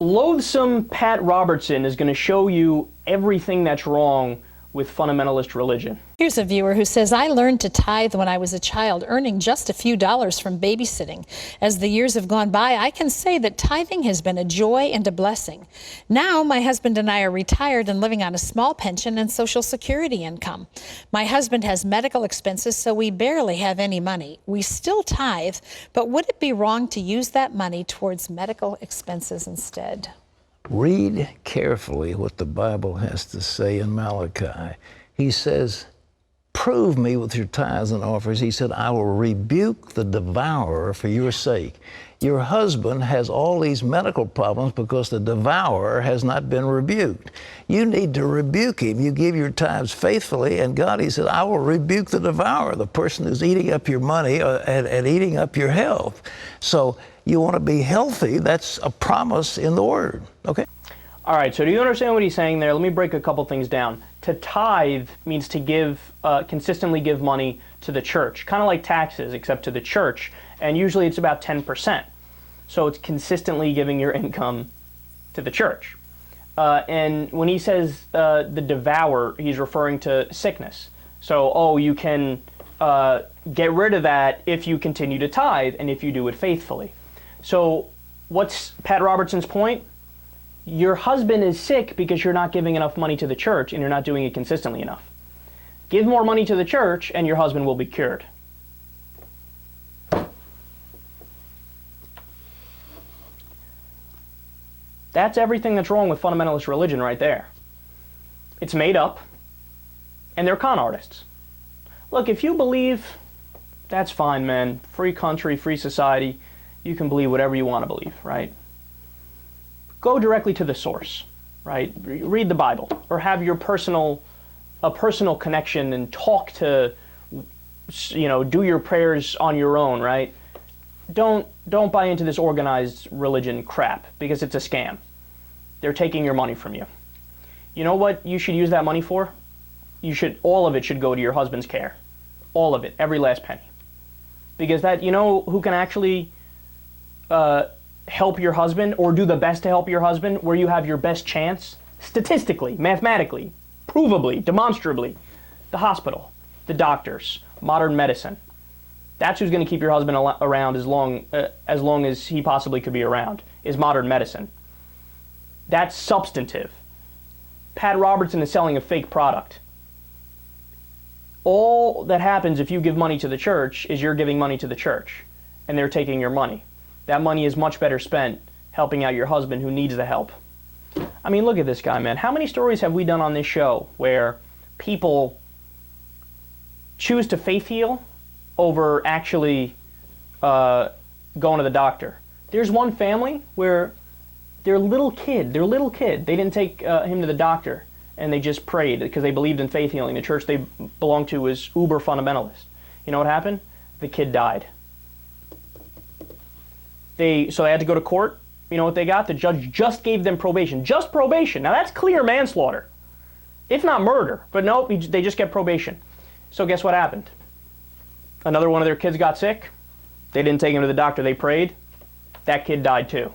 Loathsome Pat Robertson is going to show you everything that's wrong with fundamentalist religion. Here's a viewer who says, I learned to tithe when I was a child, earning just a few dollars from babysitting. As the years have gone by, I can say that tithing has been a joy and a blessing. Now, my husband and I are retired and living on a small pension and Social Security income. My husband has medical expenses, so we barely have any money. We still tithe, but would it be wrong to use that money towards medical expenses instead? Read carefully what the Bible has to say in Malachi. He says, prove me with your tithes and offerings. He said, I will rebuke the devourer for your sake. Your husband has all these medical problems because the devourer has not been rebuked. You need to rebuke him. You give your tithes faithfully, and God, he said, I will rebuke the devourer, the person who's eating up your money and eating up your health. So you want to be healthy. That's a promise in the Word, okay? All right, so do you understand what he's saying there? Let me break a couple things down. To tithe means to give, consistently give money to the church, kind of like taxes, except to the church, and usually it's about 10%. So it's consistently giving your income to the church. And when he says the devour, he's referring to sickness. So, oh, you can get rid of that if you continue to tithe and if you do it faithfully. So what's Pat Robertson's point? Your husband is sick because you're not giving enough money to the church and you're not doing it consistently enough. Give more money to the church and your husband will be cured. That's everything that's wrong with fundamentalist religion right there. It's made up, and they're con artists. Look, if you believe, that's fine, man. Free country, free society. You can believe whatever you want to believe, right? Go directly to the source, right? Read the Bible, or have your personal connection and talk to, do your prayers on your own, right? Don't buy into this organized religion crap, because it's a scam. They're taking your money from you. You know what you should use that money for? All of it should go to your husband's care. All of it, every last penny. Because that, you know who can actually help your husband, or do the best to help your husband, where you have your best chance, statistically, mathematically, provably, demonstrably? The hospital, the doctors, modern medicine. That's who's going to keep your husband around as long as he possibly could be around, is modern medicine. That's substantive. Pat Robertson is selling a fake product. All that happens if you give money to the church is you're giving money to the church, and they're taking your money. That money is much better spent helping out your husband who needs the help. I mean, look at this guy, man. How many stories have we done on this show where people choose to faith heal over actually going to the doctor? There's one family where their little kid, they didn't take him to the doctor, and they just prayed because they believed in faith healing. The church they belonged to was uber fundamentalist. You know what happened? The kid died. So they had to go to court. You know what they got? The judge just gave them probation. Just probation. Now that's clear manslaughter, if not murder. But no, they just get probation. So guess what happened? Another one of their kids got sick. They didn't take him to the doctor. They prayed. That kid died too.